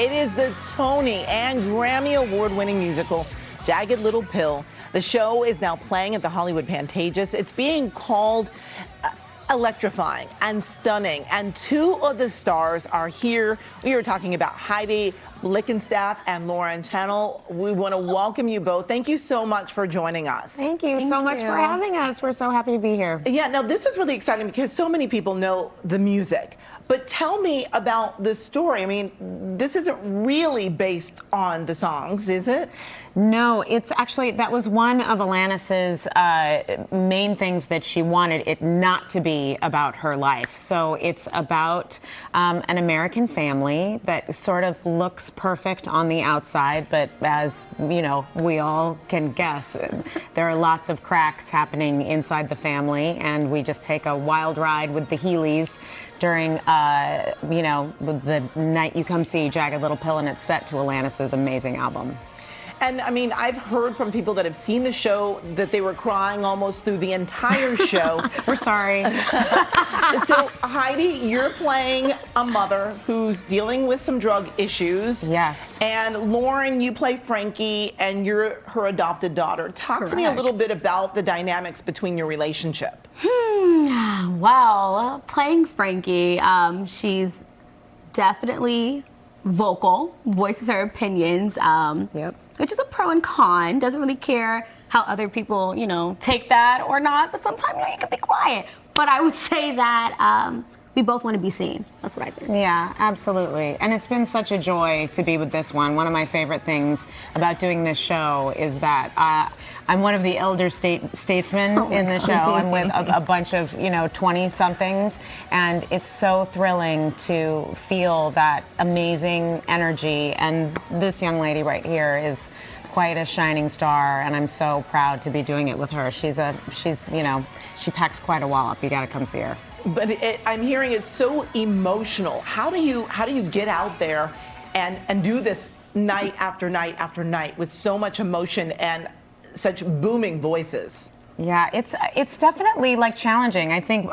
It is the Tony and Grammy Award-winning musical, Jagged Little Pill. The show is now playing at the Hollywood Pantages. It's being called electrifying and stunning, and two of the stars are here. We are talking about Heidi, Blickenstaff, and Lauren Channel. We want to welcome you both. Thank you so much for joining us. Thank you so much for having us. We're so happy to be here. Yeah, now this is really exciting because so many people know the music. But tell me about the story. I mean, this isn't really based on the songs, is it? No, it's actually, that was one of Alanis's main things that she wanted it not to be about her life. So it's about an American family that sort of looks perfect on the outside, but as, you know, we all can guess, there are lots of cracks happening inside the family, and we just take a wild ride with the Heelys during, you know, the night you come see Jagged Little Pill, and it's set to Alanis's amazing album. And I mean, I've heard from people that have seen the show that they were crying almost through the entire show. We're sorry. So, Heidi, you're playing a mother who's dealing with some drug issues. Yes. And Lauren, you play Frankie, and you're her adopted daughter. Talk to me a little bit about the dynamics between your relationship. Well, playing Frankie, she's definitely vocal, voices her opinions, which is a pro and con. Doesn't really care how other people, you know, take that or not, but sometimes, you know, you can be quiet. But I would say that we both want to be seen. That's what I think. Yeah, absolutely. And it's been such a joy to be with this one. One of my favorite things about doing this show is that I'm one of the elder statesmen in the show. I'm with a bunch of, you know, 20-somethings. And it's so thrilling to feel that amazing energy. And this young lady right here is quite a shining star. And I'm so proud to be doing it with her. She's you know, she packs quite a wallop. You got to come see her. But I'm hearing it's so emotional. How do you get out there and do this night after night after night with so much emotion and such booming voices? Yeah, it's definitely like challenging. I think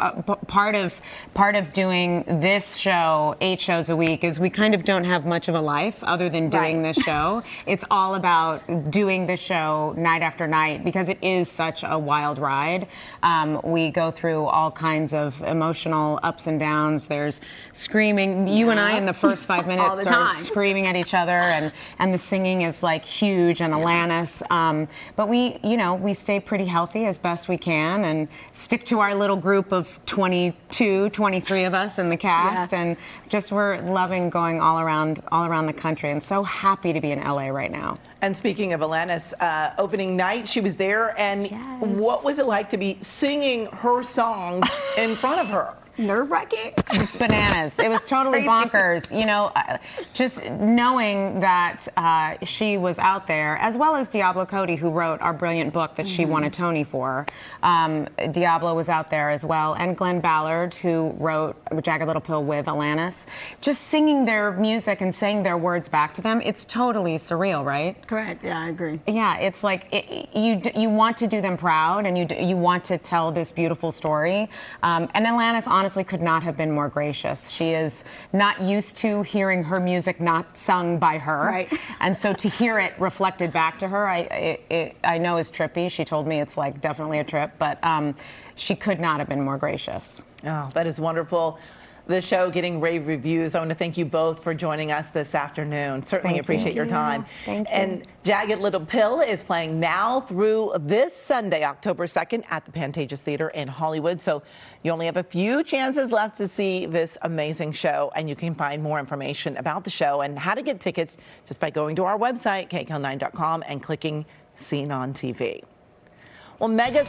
part of doing this show 8 shows a week is we kind of don't have much of a life other than doing this show. It's all about doing the show night after night because it is such a wild ride. We go through all kinds of emotional ups and downs. There's screaming. You and I in the first 5 minutes are screaming at each other, and the singing is like huge and Alanis. But we stay pretty healthy as best we can and stick to our little group of 22, 23 of us in the cast, and just we're loving going all around the country, and so happy to be in LA right now. And speaking of Alanis, opening night, she was there, and what was it like to be singing her songs in front of her? Nerve-wracking. Bananas. It was totally bonkers. You know, just knowing that she was out there, as well as Diablo Cody, who wrote our brilliant book that she won a Tony for. Diablo was out there as well, and Glenn Ballard, who wrote Jagged Little Pill with Alanis. Just singing their music and saying their words back to them, it's totally surreal, right? Correct. Yeah, I agree. Yeah, it's like you want to do them proud, and you want to tell this beautiful story. And Alanis honestly could not have been more gracious. She is not used to hearing her music not sung by her. Right. And so to hear it reflected back to her, I know is trippy. She told me it's like definitely a trip, but she could not have been more gracious. Oh, that is wonderful. The show getting rave reviews. I want to thank you both for joining us this afternoon. Certainly appreciate your time. Thank you. And Jagged Little Pill is playing now through this Sunday, October 2nd at the Pantages Theater in Hollywood. So you only have a few chances left to see this amazing show, and you can find more information about the show and how to get tickets just by going to our website, KCAL9.com, and clicking Seen on TV. Well, mega